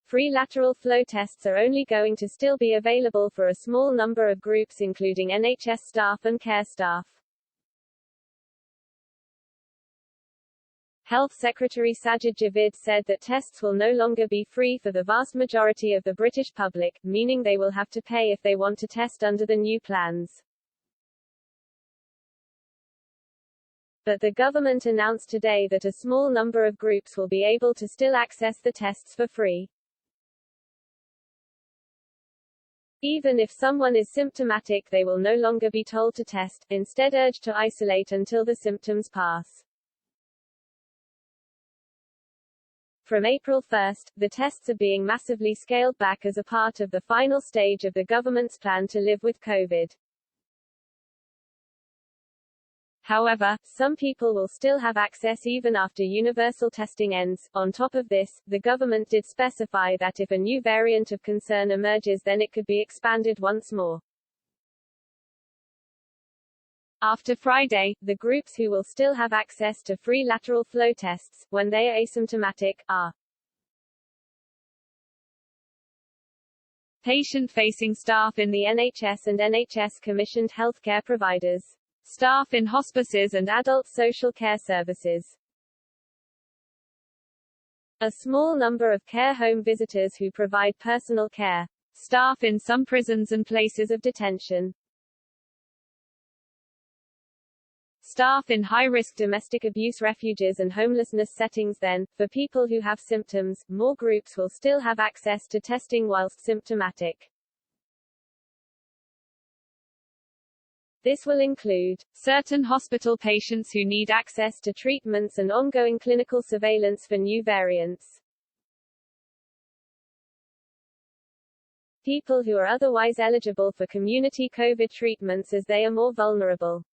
Free lateral flow tests are only going to still be available for a small number of groups including NHS staff and care staff. Health Secretary Sajid Javid said that tests will no longer be free for the vast majority of the British public, meaning they will have to pay if they want to test under the new plans. But the government announced today that a small number of groups will be able to still access the tests for free. Even if someone is symptomatic, they will no longer be told to test, instead urged to isolate until the symptoms pass. From April 1, the tests are being massively scaled back as a part of the final stage of the government's plan to live with COVID. However, some people will still have access even after universal testing ends. On top of this, the government did specify that if a new variant of concern emerges, then it could be expanded once more. After Friday, the groups who will still have access to free lateral flow tests, when they are asymptomatic, are patient-facing staff in the NHS and NHS-commissioned healthcare providers, staff in hospices and adult social care services, a small number of care home visitors who provide personal care, staff in some prisons and places of detention, staff in high-risk domestic abuse refuges and homelessness settings. Then, for people who have symptoms, more groups will still have access to testing whilst symptomatic. This will include certain hospital patients who need access to treatments and ongoing clinical surveillance for new variants, people who are otherwise eligible for community COVID treatments as they are more vulnerable,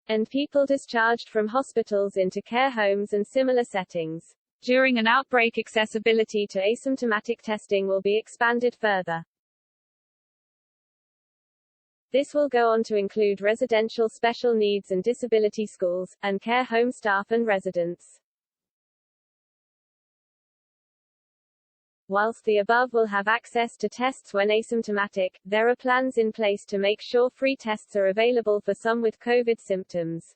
and people discharged from hospitals into care homes and similar settings. During an outbreak, accessibility to asymptomatic testing will be expanded further. This will go on to include residential special needs and disability schools, and care home staff and residents. Whilst the above will have access to tests when asymptomatic, there are plans in place to make sure free tests are available for some with COVID symptoms.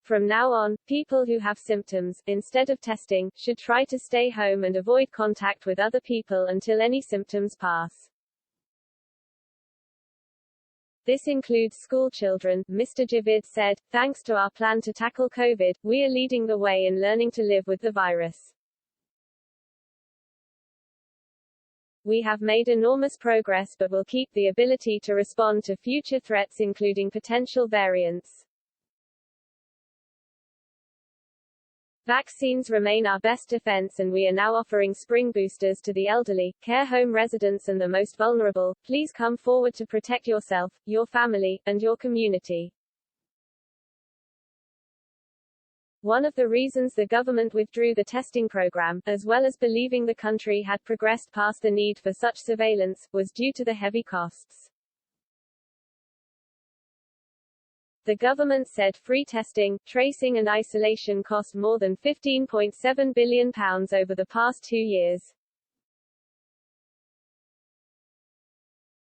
From now on, people who have symptoms, instead of testing, should try to stay home and avoid contact with other people until any symptoms pass. This includes school children, Mr. Javid said. Thanks to our plan to tackle COVID, we are leading the way in learning to live with the virus. We have made enormous progress but will keep the ability to respond to future threats including potential variants. Vaccines remain our best defense and we are now offering spring boosters to the elderly, care home residents and the most vulnerable. Please come forward to protect yourself, your family, and your community. One of the reasons the government withdrew the testing program, as well as believing the country had progressed past the need for such surveillance, was due to the heavy costs. The government said free testing, tracing and isolation cost more than £15.7 billion over the past 2 years.